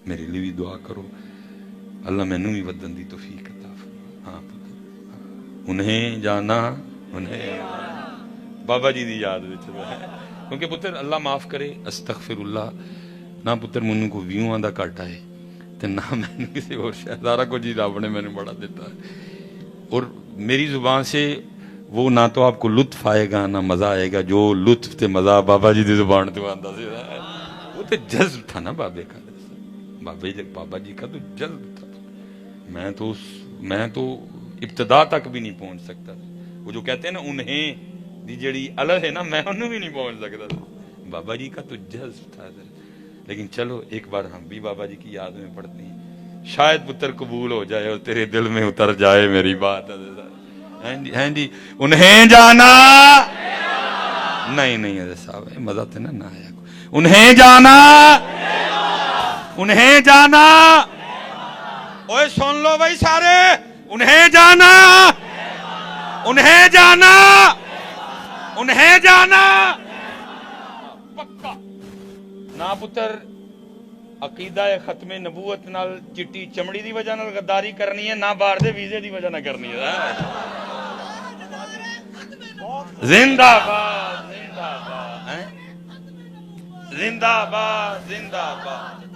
میرے لیے بھی دعا کرو اللہ مینوں بھی ودن دی توفیق عطا فرمائے. ہاں انہیں جانا انہیں بابا جی دی یاد وچ کیونکہ پتر اللہ معاف کرے استغفر اللہ نہ پتر مینوں کو ویواں دا گھٹ آئے تے نہ مینوں کسی اور شاید سارا کچھ ہی رب نے مینوں بڑا دیتا ہے اور میری زبان سے وہ نہ تو آپ کو لطف آئے گا نہ مزہ آئے گا جو لطف تے مزہ بابا جی دی زبان تے آندا سی وہ تے جذب تھا نا بابے کا بابا جی کا تو جذب تھا. میں تو ابتدا تک بھی نہیں پہنچ سکتا. وہ جو کہتے ہیں نا انہیں دی جڑی الگ ہے نا میں انہوں بھی نہیں پہنچ سکتا. بابا جی کا تو جذب تھا. لیکن چلو ایک بار ہم بھی بابا جی کی یاد میں پڑھتے ہیں شاید پتر قبول ہو جائے اور تیرے دل میں اتر جائے میری بات. ہیں جی انہیں جانا نہیں حضرت صاحب مزہ تو نہ آیا. انہیں جانا انہیں جانا اوے سن لو بھائی سارے انہیں جانا انہیں جانا انہیں جانا پکا نہ پتر عقیدہ ختم نبوت نال چٹی چمڑی دی وجہ نال غداری کرنی ہے نہ باہر دے ویزے دی وجہ نہ کرنی ہے. زندہ باد زندہ باد زندہ باد زندہ باد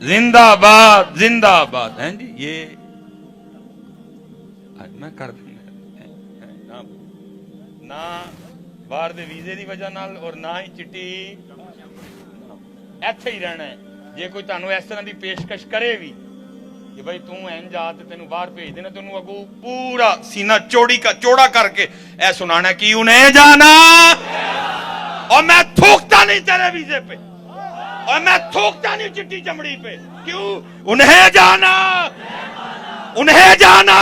زندہ باد زندہ باد. ہیں جی یہ میں کر دوں نہ باہر دے ویزے دی وجہ نال اور نہ ہی چٹی ایتھے ہی رہنا ہے. جے کوئی تانوں اس طرح دی پیشکش کرے بھی کہ بھائی توں این جا تے تینوں باہر بھیج دینا تینوں اگوں پورا سینہ چوڑا کر کے اے سنانا کہ انہیں جانا اور میں تھوکتا نہیں تیرے ویزے پہ اور میں تھوکتا نہیں چٹی چمڑی پہ. کیوں انہیں جانا انہیں جانا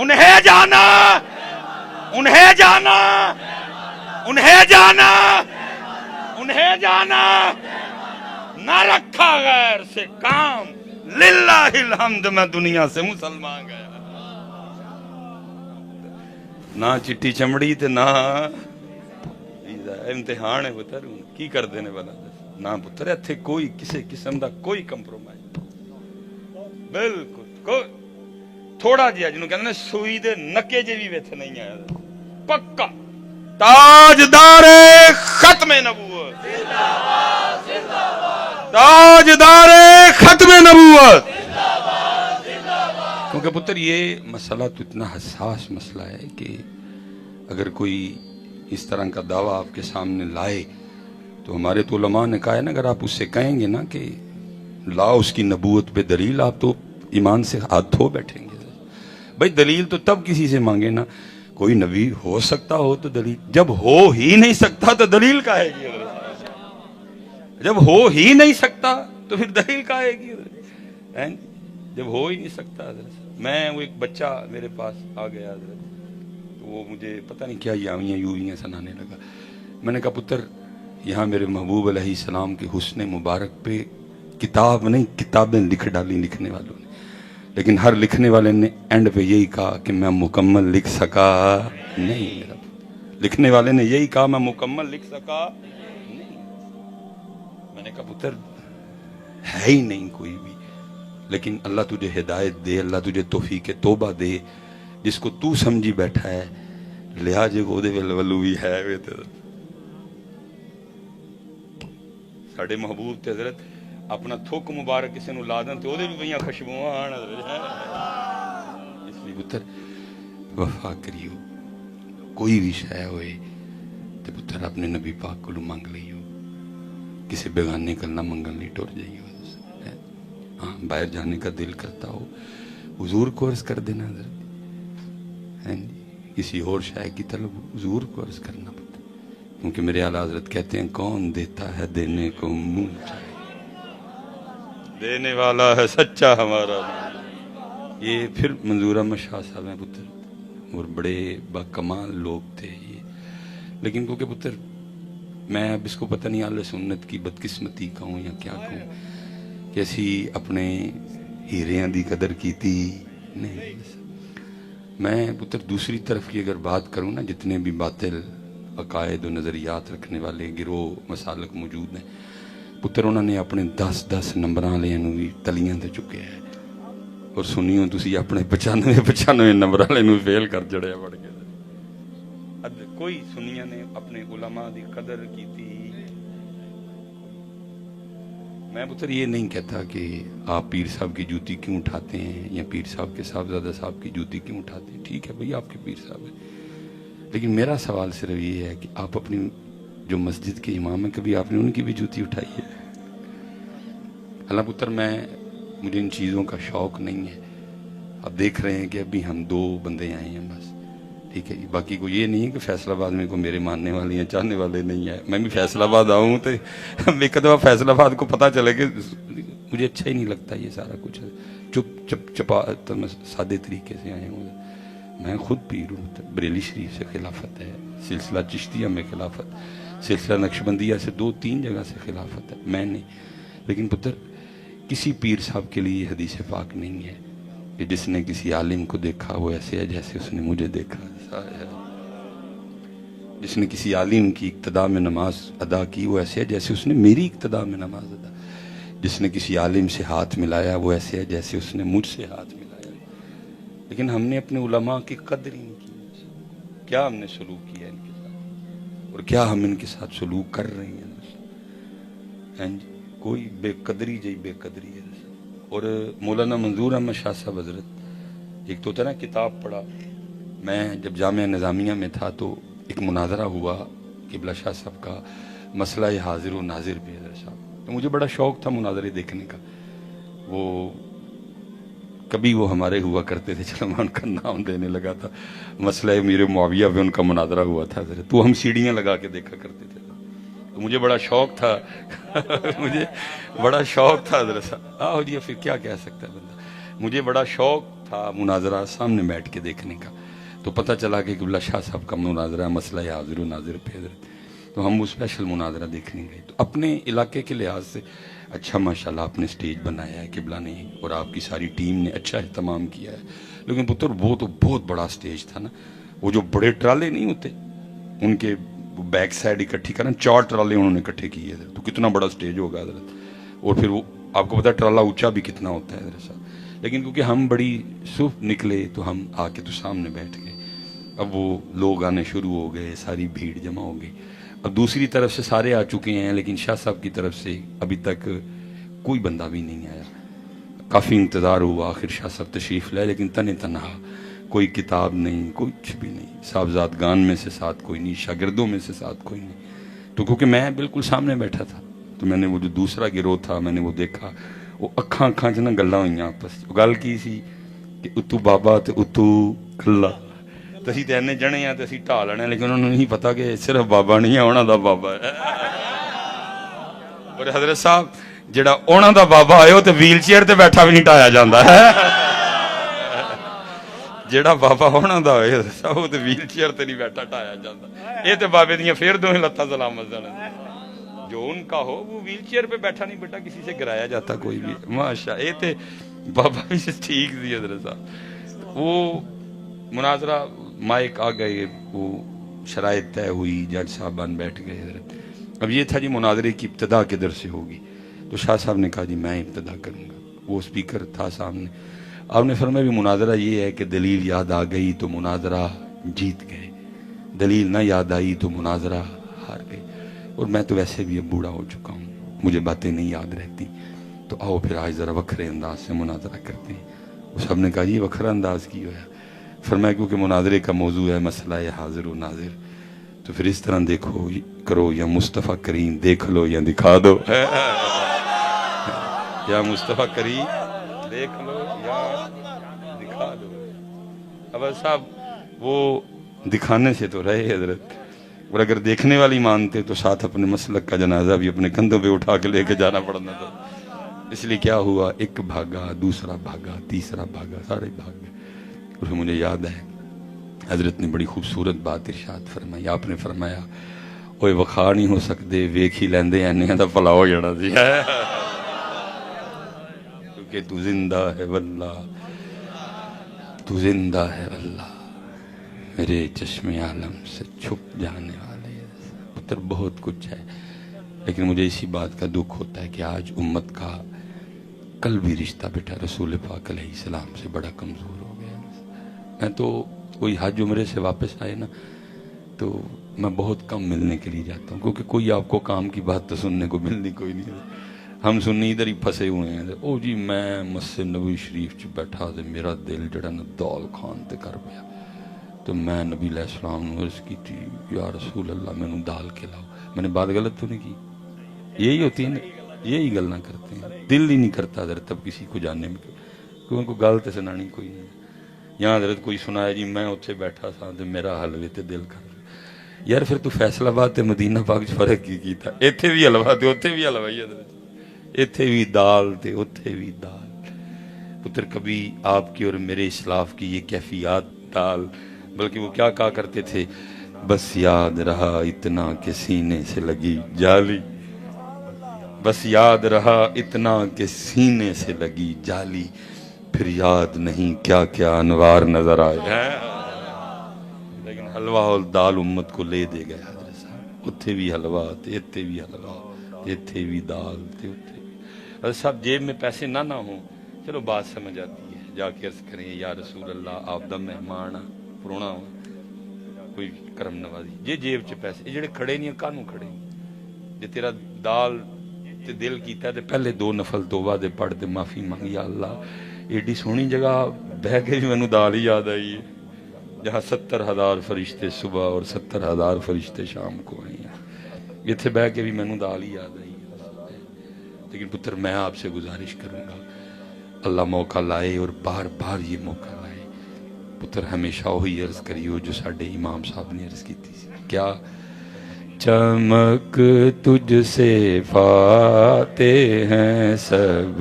انہیں جانا انہیں جانا انہیں جانا انہیں جانا نہ رکھا غیر سے کام للہ الحمد میں دنیا سے مسلمان گیا. نہ چٹی چمڑی تے نہ امتحان ہے پتر کی کر دینے والا نہ پتر اتھے کوئی کسی قسم دا کوئی کمپرومائز بالکل کوئی تھوڑا جہا جنہوں کہتے ہیں سوئی دے نکے جے بھی ویتھ نہیں آیا پکا تاجدار ختم نبوت تاجدار ختم نبوت. کیونکہ پتر یہ مسئلہ تو اتنا حساس مسئلہ ہے کہ اگر کوئی اس طرح کا دعویٰ آپ کے سامنے لائے تو ہمارے تو علماء نے کہا ہے نا اگر آپ اس سے کہیں گے نا کہ لا اس کی نبوت پہ دلیل آپ تو ایمان سے ہاتھ دھو بیٹھیں گے. بھائی دلیل تو تب کسی سے مانگے نا کوئی نبی ہو سکتا ہو تو دلیل جب ہو ہی نہیں سکتا تو دلیل کا ہے گی. جب ہو ہی نہیں سکتا تو پھر دلیل کا ہے گی. جب ہو ہی نہیں سکتا میں وہ ایک بچہ میرے پاس آ گیا تو وہ مجھے پتہ نہیں کیا یاویاں یویاں سنانے لگا. میں نے کہا پتر یہاں میرے محبوب علیہ السلام کے حسن مبارک پہ کتاب نہیں کتابیں لکھ ڈالی لکھنے والوں نے لیکن ہر لکھنے والے نے اینڈ پہ یہی کہا کہ میں مکمل لکھ سکا نہیں. میرا لکھنے والے نے یہی کہا میں مکمل لکھ سکا نہیں. میں نے کہا پتر ہے ہی نہیں کوئی بھی لیکن اللہ تجھے ہدایت دے اللہ تجھے توفیق توبہ دے جس کو تو سمجھی بیٹھا ہے لہٰذا کو دے ولو بھی ہے وے تے ساڈے محبوب تے حضرت اپنا تھوک مبارک کسی نو لا دن تے اودے بھی بڑیاں خوشبوئاں آن. اس لیے پتر وفا کریو کوئی بھی شے ہوئے تے پتر اپنے نبی پاک کو مانگ لئیو کسی بیگانے کا نہ منگل نہیں ٹور جائیو. ہاں باہر جانے کا دل کرتا ہو حضور کو عرض کر دینا حضرت کسی اور شے کی طلب حضور کو عرض کرنا پڑتا کیونکہ میرے اعلیٰ حضرت کہتے ہیں کون دیتا ہے دینے کو منہ چاہے دینے والا ہے سچا ہمارا. یہ پھر منظور احمد شاہ صاحب ہیں پتر اور بڑے باکمال لوگ تھے یہ لیکن کیونکہ پتر میں اب اس کو پتہ نہیں اہل سنت کی بدقسمتی کہوں یا کیا کہوں کہ اسی اپنے ہیریاں دی قدر کیتی نہیں. میں پتر دوسری طرف کی اگر بات کروں نا جتنے بھی باطل عقائد و نظریات رکھنے والے گروہ مسالک موجود ہیں ਪੁੱਤਰ ਉਹਨਾਂ ਨੇ ਆਪਣੇ 10-10 ਨੰਬਰਾਂ ਵਾਲਿਆਂ ਨੂੰ ਵੀ ਤਲੀਆਂ ਤੇ ਚੁੱਕਿਆ ਹੈ, ਔਰ ਸੁਣੀਓ ਤੁਸੀਂ ਆਪਣੇ 95 ਨੰਬਰਾਂ ਵਾਲੇ ਨੂੰ ਫੇਲ ਕਰ ਜੜਿਆ ਵੜ ਕੇ। کوئی سنیہ نے اپنے علماء دی قدر کی تھی. میں پتر یہ نہیں کہتا کہ آپ پیر صاحب کی جوتی کیوں اٹھاتے ہیں یا پیر صاحب کے صاحبزادہ صاحب کی جوتی کیوں اٹھاتے ہیں. ٹھیک ہے بھئی آپ کے پیر صاحب ہیں، لیکن میرا سوال صرف یہ ہے کہ آپ اپنی جو مسجد کے امام ہیں کبھی آپ نے ان کی بھی جوتی اٹھائی ہے؟ اللہ پتر مجھے ان چیزوں کا شوق نہیں ہے. آپ دیکھ رہے ہیں کہ ابھی ہم 2 بندے آئے ہیں بس، ٹھیک ہے جی. باقی کو یہ نہیں ہے کہ فیصل آباد میں کو میرے ماننے والے ہیں چاہنے والے نہیں ہیں. میں بھی فیصل آباد آؤں تو ایک دفعہ فیصل آباد کو پتہ چلے کہ مجھے اچھا ہی نہیں لگتا یہ سارا کچھ چپا سادے طریقے سے آئے ہوں. میں خود پیر ہوں، بریلی شریف سے خلافت ہے، سلسلہ چشتیہ میں خلافت، سلسلہ نقشبندیہ سے 2-3 جگہ سے خلافت ہے، میں نہیں. لیکن پتر کسی پیر صاحب کے لیے یہ حدیث پاک نہیں ہے کہ جس نے کسی عالم کو دیکھا وہ ایسے ہے جیسے اس نے مجھے دیکھا. جس نے کسی عالم کی اقتداء میں نماز ادا کی وہ ایسے ہے جیسے اس نے میری اقتداء میں نماز ادا. جس نے کسی عالم سے ہاتھ ملایا وہ ایسے ہے جیسے اس نے مجھ سے ہاتھ ملایا. لیکن ہم نے اپنے علماء کی قدر ہی نہیں کی. کیا ہم نے سلوک کیا ان کے ساتھ اور کیا ہم ان کے ساتھ سلوک کر رہے ہیں؟ کوئی بے قدری جی بے قدری ہے. اور مولانا منظور احمد شاہ صاحب حضرت ایک تو نا کتاب پڑھا. میں جب جامعہ نظامیہ میں تھا تو ایک مناظرہ ہوا قبلہ شاہ صاحب کا مسئلہ حاضر و ناظر پہ حضرت صاحب. تو مجھے بڑا شوق تھا مناظرے دیکھنے کا. وہ کبھی وہ ہمارے ہوا کرتے تھے، چلو میں ان کا نام دینے لگا تھا. مسئلہ میرے معاویہ پہ ان کا مناظرہ ہوا تھا حضرت، تو ہم سیڑھیاں لگا کے دیکھا کرتے تھے. تو مجھے بڑا شوق تھا مجھے بڑا شوق تھا حضرت صاحب. آؤ جی پھر کیا کہہ سکتا ہے بندہ. مجھے بڑا شوق تھا مناظرہ سامنے بیٹھ کے دیکھنے کا. تو پتہ چلا کہ قبلہ شاہ صاحب کا مناظرہ مسئلہ حاضر و ناظر پہ حضرت. تو ہم وہ اسپیشل مناظرہ دیکھنے گئے. تو اپنے علاقے کے لحاظ سے اچھا ماشاءاللہ آپ نے سٹیج بنایا ہے قبلہ نے، اور آپ کی ساری ٹیم نے اچھا اہتمام کیا ہے. لیکن پتر وہ تو بہت بڑا سٹیج تھا نا. وہ جو بڑے ٹرالے نہیں ہوتے ان کے بیک سائڈ اکٹھی کرنا، 4 ٹرالے انہوں نے اکٹھے کیے حضرت. تو کتنا بڑا سٹیج ہوگا حضرت. اور پھر وہ آپ کو پتا ہے ٹرالا اونچا بھی کتنا ہوتا ہے حضرت صاحب. لیکن کیونکہ ہم بڑی صبح نکلے تو ہم آ کے تو سامنے بیٹھ گئے. اب وہ لوگ آنے شروع ہو گئے، ساری بھیڑ جمع ہو گئی. اب دوسری طرف سے سارے آ چکے ہیں لیکن شاہ صاحب کی طرف سے ابھی تک کوئی بندہ بھی نہیں آیا. کافی انتظار ہوا، آخر شاہ صاحب تشریف لائے لیکن تنہا، کوئی کتاب نہیں، کچھ بھی نہیں. صاحبزادگان میں سے ساتھ کوئی نہیں، شاگردوں میں سے ساتھ کوئی نہیں. تو کیونکہ میں بالکل سامنے بیٹھا تھا تو میں نے وہ جو دوسرا گروہ تھا میں نے وہ دیکھا. وہ اکھاں چ نا گلاں ہوئیاں آپس. گل کی سی کہ اتو بابا تے اتو کلا، تو اسی تے اینے جنے ہیں تے اسی ٹھا لینے، لیکن انہوں نے نہیں پتا کہ صرف بابا نہیں ہے، انہاں دا بابا ہے. اور حضرت صاحب جڑا انہاں دا بابا ہے وہ تے ویل چیئر تے بیٹھا بھی نہیں ٹایا جاندا ہے. جڑا بابا انہاں دا ہوئے حضرت صاحب وہ تے ویل چیئر تے نہیں بیٹھا ٹایا جاندا. یہ تے بابے دیاں پھر دوہیں لتاں سلامت سن. جو ان کا ہو وہ ویل چیئر پہ بیٹھا نہیں بیٹا کسی سے گرایا جاتا کوئی بھی. ماشاء یہ تے بابا بھی ٹھیک تھی حضرت صاحب. وہ مناظرہ مائک آ گئے، وہ شرائط طے ہوئی، جج صاحبان بیٹھ گئے حضرت. اب یہ تھا جی مناظرے کی ابتدا کدھر سے ہوگی. تو شاہ صاحب نے کہا جی میں ابتدا کروں گا. وہ اسپیکر تھا سامنے. آپ نے فرمایا بھی مناظرہ یہ ہے کہ دلیل یاد آ گئی تو مناظرہ جیت گئے، دلیل نہ یاد آئی تو مناظرہ ہار گئے. اور میں تو ویسے بھی اب بوڑھا ہو چکا ہوں، مجھے باتیں نہیں یاد رہتی. تو آؤ پھر آج ذرا وکھرے انداز سے مناظرہ کرتے ہیں. وہ سب نے کہا یہ وکھرا انداز کی ہوا ہے. فرمایا کیونکہ مناظرے کا موضوع ہے مسئلہ حاضر و ناظر، تو پھر اس طرح دیکھو کرو یا مصطفیٰ کریم دیکھ لو یا دکھا دو. یا مصطفیٰ کریم دیکھ لو یا دکھا دو. اب صاحب وہ دکھانے سے تو رہے حضرت، اور اگر دیکھنے والی مانتے تو ساتھ اپنے مسلک کا جنازہ بھی اپنے کندھوں پہ اٹھا کے لے کے جانا پڑنا تھا. اس لیے کیا ہوا، ایک بھاگا، دوسرا بھاگا، تیسرا بھاگا، سارے بھاگ گئے. اور مجھے یاد ہے حضرت نے بڑی خوبصورت بات ارشاد فرمائی. آپ نے فرمایا اوے وکھا نہیں ہو سکتے، ویکھ ہی لیندے اینے دا بھلا ہو جانا سی. کیونکہ تو زندہ ہے واللہ، تو زندہ ہے واللہ، میرے چشم عالم سے چھپ جانے والے. پتر بہت کچھ ہے. لیکن مجھے اسی بات کا دکھ ہوتا ہے کہ آج امت کا قلبی رشتہ بیٹا رسول پاک علیہ السلام سے بڑا کمزور ہو گیا. میں تو کوئی حج عمرے سے واپس آئے نا تو میں بہت کم ملنے کے لیے جاتا ہوں، کیونکہ کوئی آپ کو کام کی بات تو سننے کو ملنی کوئی نہیں. ہم سننی ادھر ہی پھنسے ہوئے ہیں. او جی میں مسجد نبوی شریف چ بیٹھا تے میرا دل جڑا نا دال کھان تے کر پیا، تو میں نبی علیہ السلام نے عرض کی تھی یا رسول اللہ میں نے دال کھلاؤ. میں نے بات غلط تو نہیں کی؟ یہی ہوتی ہے نا، یہی گلاں کرتے ہیں. دل ہی نہیں کرتا حضرت تب کسی کو جاننے میں، کیونکہ کوئی گل تے سنانی کوئی نہیں. یہاں حضرت کوئی سنایا جی میں اتنے بیٹھا سا تے میرا حلوے تے دل کر یار پھر تو فیصل آباد تے مدینہ پاک چ فرق کی کیتا؟ ایتھے بھی حلوا تے اوتھے بھی حلوا ہی حضرت، ایتھے بھی دال تے اوتھے بھی دال. پتر کبھی آپ کی اور میرے اسلاف کی یہ کیفیات دال، بلکہ وہ کیا کہا کرتے تھے، بس یاد رہا اتنا کہ سینے سے لگی جالی، بس یاد رہا اتنا کہ سینے سے لگی جالی، پھر یاد نہیں کیا کیا انوار نظر آئے. لیکن حلوہ اور دال امت کو لے دے گئے حضرت صاحب. اتھے بھی حلوہ تے اتھے بھی حلوہ تے اتھے بھی دال تے اتھے بھی. حضرت صاحب جیب میں پیسے نہ ہوں چلو بات سمجھ آتی ہے، جا کے عرض کریں یا رسول اللہ آپ دا مہمان پرونا ہو کوئی کرم نوازی. جے جیب چ پیسے یہ جڑے کھڑے نہیں کانوں کھڑے جے تیرا دال تے دل کیتا ہے تے پہلے 2 نفل توبہ دے پڑھ تے معافی مانگ یا اللہ ایڈی سونی جگہ بہ کے بھی مینوں دال ہی یاد آئی ہے جہاں 70,000 فرشتے صبح اور 70,000 فرشتے شام کو آئے ہیں. اتنے بہ کے بھی مینوں دال ہی یاد آئی. لیکن پتر میں آپ سے گزارش کروں گا اللہ موقع لائے اور بار بار یہ موقع لائے پتر ہمیشہ وہی عرض کریو جو ساڈے امام صاحب نے عرض کی تھی. کیا چمک تجھ سے پاتے ہیں سب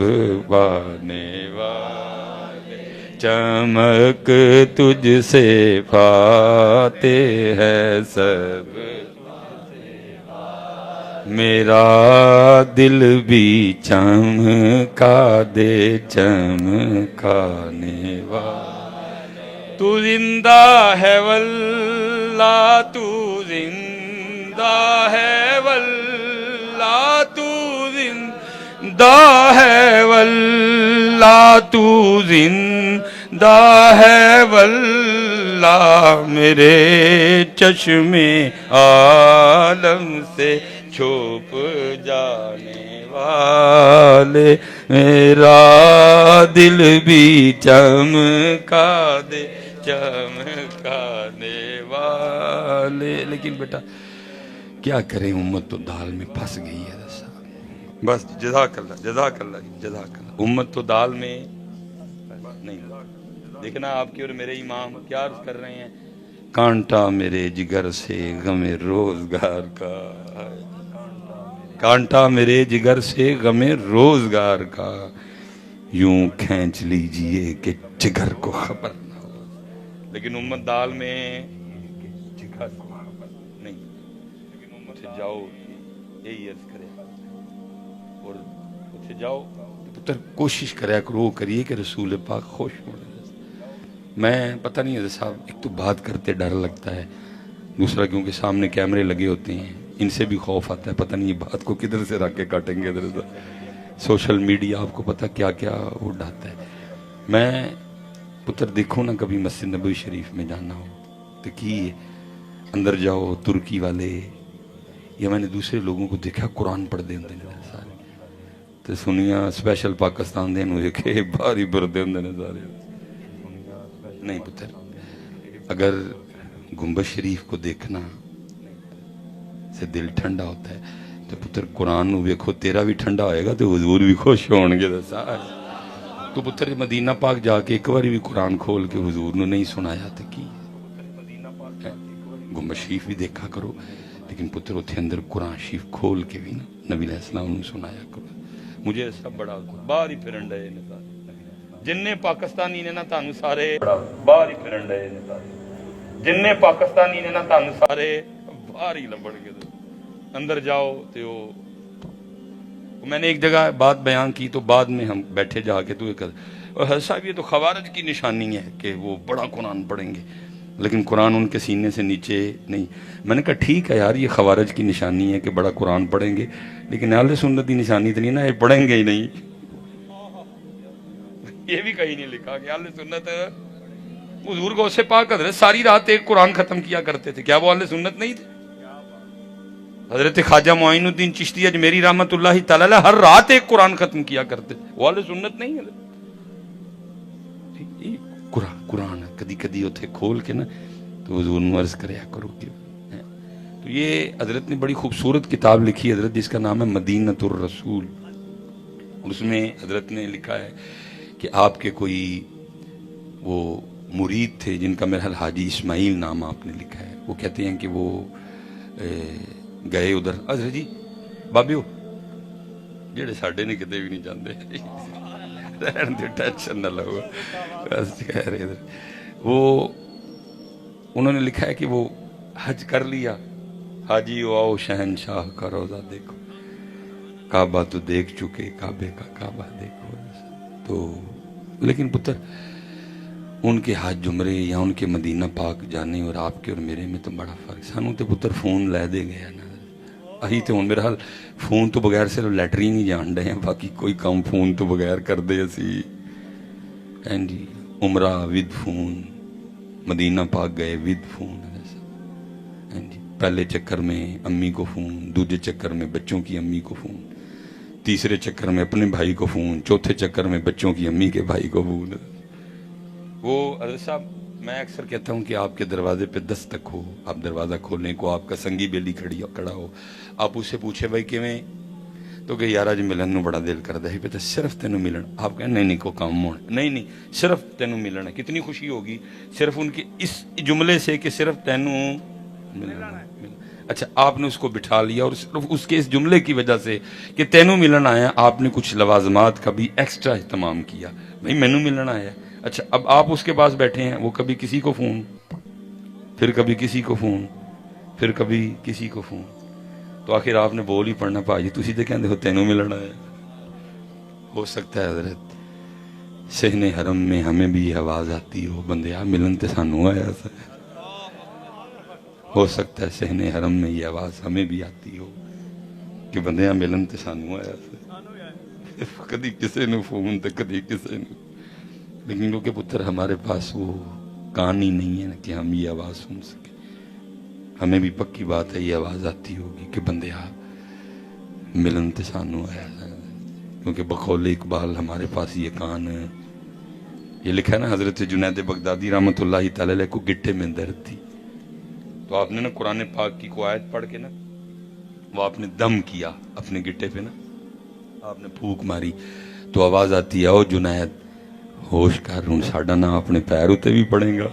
بانے والے، چمک تجھ سے پاتے ہیں سب، میرا دل بھی چمکا دے چمکانے والا. تو زندہ ہے واللہ تو زندہ ہے واللہ تو زندہ ہے واللہ تو زندہ ہے واللہ، میرے چشمے عالم سے چھپ جانے والے، میرا دل بھی چمکا دے چمکانے والے. لیکن بیٹا کیا کریں امت تو دال میں پھنس گئی ہے صاحب. بس جزاک اللہ جزاک اللہ جزاک اللہ. امت تو دال میں نہیں. دیکھنا آپ کی اور میرے امام کیا عرض کر رہے ہیں، کانٹا میرے جگر سے غم روزگار کا، کانٹا میرے جگر سے غم روزگار کا، یوں کھینچ لیجئے کہ جگر کو خبر نہ ہو. لیکن امت دال میں جگر نہیں. اتھے جاؤ یہی عرض کرے اور اتھے جاؤ پتر کوشش کریا کرو کریے کہ رسول پاک خوش ہو. میں پتہ نہیں حضرت صاحب ایک تو بات کرتے ڈر لگتا ہے، دوسرا کیونکہ سامنے کیمرے لگے ہوتے ہیں ان سے بھی خوف آتا ہے، پتہ نہیں یہ بات کو کدھر سے رکھ کے کاٹیں گے. سوشل میڈیا آپ کو پتہ کیا کیا وہ ڈالتا ہے. میں پتر دیکھو نا کبھی مسجد نبوی شریف میں جانا ہو تو کی اندر جاؤ ترکی والے یا میں نے دوسرے لوگوں کو دیکھا قرآن پڑھ دے ہوندے نے سارے، تو سنیا اسپیشل پاکستان دے نو کہ بھاری بردے ہوندے نے سارے. نہیں پتر اگر گنبد شریف کو دیکھنا سے دل ٹھنڈا ہوتا ہے تو پتر قرآن نو ویکھو تیرا بھی ٹھنڈا ہوئے گا تو حضور بھی خوش ہون گے. تو پتر مدینہ پاک جا کے ایک باری بھی قرآن کھول کے حضور نو نہیں سنایا تو کی. گنبد شریف بھی دیکھا کرو لیکن پتر اتھے اندر قرآن شریف کھول کے بھی نا نبی علیہ السلام نے سنایا کرو. مجھے ایسا بڑا باہر ہی پھرن ڈے نے سارے جننے پاکستانی نے نا تانوں سارے باہر ہی پھرن ڈے نے سارے جننے پاکستانی نے نا تانوں سارے باہر ہی لبڑ کے اندر جاؤ تو میں نے ایک جگہ بات بیان کی تو بعد میں ہم بیٹھے جا کے تو حضرت صاحب یہ تو خوارج کی نشانی ہے کہ وہ بڑا قرآن پڑھیں گے. لیکن قرآن ان کے سینے سے نیچے نہیں. میں نے کہا ٹھیک ہے یار، یہ خوارج کی نشانی ہے کہ بڑا قرآن پڑھیں گے، لیکن اہل سنت کی نشانی تو نہیں نا، یہ پڑھیں گے ہی نہیں. یہ بھی کہیں نہیں لکھا کہ اہل سنت. حضور غوث پاک حضرت ساری رات ایک قرآن ختم کیا کرتے تھے، کیا وہ اہل سنت نہیں تھے؟ حضرت خواجہ معین الدین چشتی اجمیری رحمت اللہ تعالی علیہ ہر رات ایک قرآن ختم کیا کرتے تھے، وہ اہل سنت نہیں ہے؟ قرآن کدی کدی اتنے کھول کے نا تو حضور نو عرض کریا کرو کہ تو یہ حضرت نے بڑی خوبصورت کتاب لکھی حضرت، جس کا نام ہے مدینۃ الرسول. اس میں حضرت نے لکھا ہے کہ آپ کے کوئی وہ مرید تھے جن کا میرا حال حاجی اسماعیل نام آپ نے لکھا ہے. وہ کہتے ہیں کہ وہ گئے ادھر. حضرت جی بابیو جڑے ساڈے نے کتے بھی نہیں جاندے، رہن دے ٹینشن نہ لو. وہ انہوں نے لکھا ہے کہ وہ حج کر لیا، حاجی آؤ شہنشاہ کا روزہ دیکھو، کعبہ تو دیکھ چکے، کعبے کا کعبہ دیکھو. تو لیکن پتر ان کے حج عمرے یا ان کے مدینہ پاک جانے اور آپ کے اور میرے میں تو بڑا فرق. سانوں تے پتر فون لے دے گیا نا، اہی تے ہن میرا حال فون تو بغیر صرف لیٹرین ہی جان ڈے ہیں، باقی کوئی کام فون تو بغیر کر دے اسی. جی عمرہ ود فون، مدینہ پاک گئے ود فون. جی پہلے چکر میں امی کو فون، دوسرے چکر میں بچوں کی امی کو فون، تیسرے چکر میں اپنے بھائی کو فون، چوتھے چکر میں بچوں کی امی کے بھائی کو فون. وہ حضرت صاحب میں اکثر کہتا ہوں کہ آپ کے دروازے پہ دستک ہو، آپ دروازہ کھولیں کو آپ کا سنگی بیلی کھڑا ہو، آپ اس سے پوچھے بھائی کیویں، تو کہ یار اج ملن نو بڑا دل کردا ہے، پتہ صرف تینوں ملن. آپ کہیں نہیں کوئی کام ہونا، نہیں صرف تینوں ملنا ہے. کتنی خوشی ہوگی صرف ان کے اس جملے سے کہ صرف تینوں ملنا. اچھا آپ نے اس کو بٹھا لیا اور صرف اس کے اس جملے کی وجہ سے کہ تینوں ملن آیا، آپ نے کچھ لوازمات کا بھی ایکسٹرا اہتمام کیا. بھائی مینوں ملن آیا. اچھا اب آپ اس کے پاس بیٹھے ہیں، وہ کبھی کسی کو فون، پھر کبھی کسی کو فون، پھر کبھی کسی کو فون. تو آخر آپ نے بول ہی پڑھنا پاجی تسی تے کہندے ہو تینوں ملنا ہے. ہو سکتا ہے حضرت صحن حرم میں ہمیں بھی یہ آواز آتی ہو، بندیا ملن تے سانوں آیا سا. ہو سکتا ہے صحن حرم میں یہ آواز ہمیں بھی آتی ہو کہ بندیا ملن تے سانوں آیا سا. کدی کسے نو فون تے کدی کسے نو. لیکن کیونکہ پتر ہمارے پاس وہ کان ہی نہیں ہے نا کہ ہم یہ آواز سن سکیں. ہمیں بھی پکی بات ہے یہ آواز آتی ہوگی کہ بندیا ملن تے سانوں آیا ہے، کیونکہ بقول اقبال ہمارے پاس یہ کان ہے. یہ لکھا ہے نا حضرت جنید بغدادی رحمت اللہ تعالی علیہ کو گٹے میں درد تھی، تو آپ نے نا قرآن پاک کی کو آیت پڑھ کے نا وہ آپ نے دم کیا اپنے گٹے پہ نا، آپ نے پھونک ماری تو آواز آتی ہے او جنید ہوش کر، ہوں ساڈا نا اپنے پیر اتے بھی پڑے گا.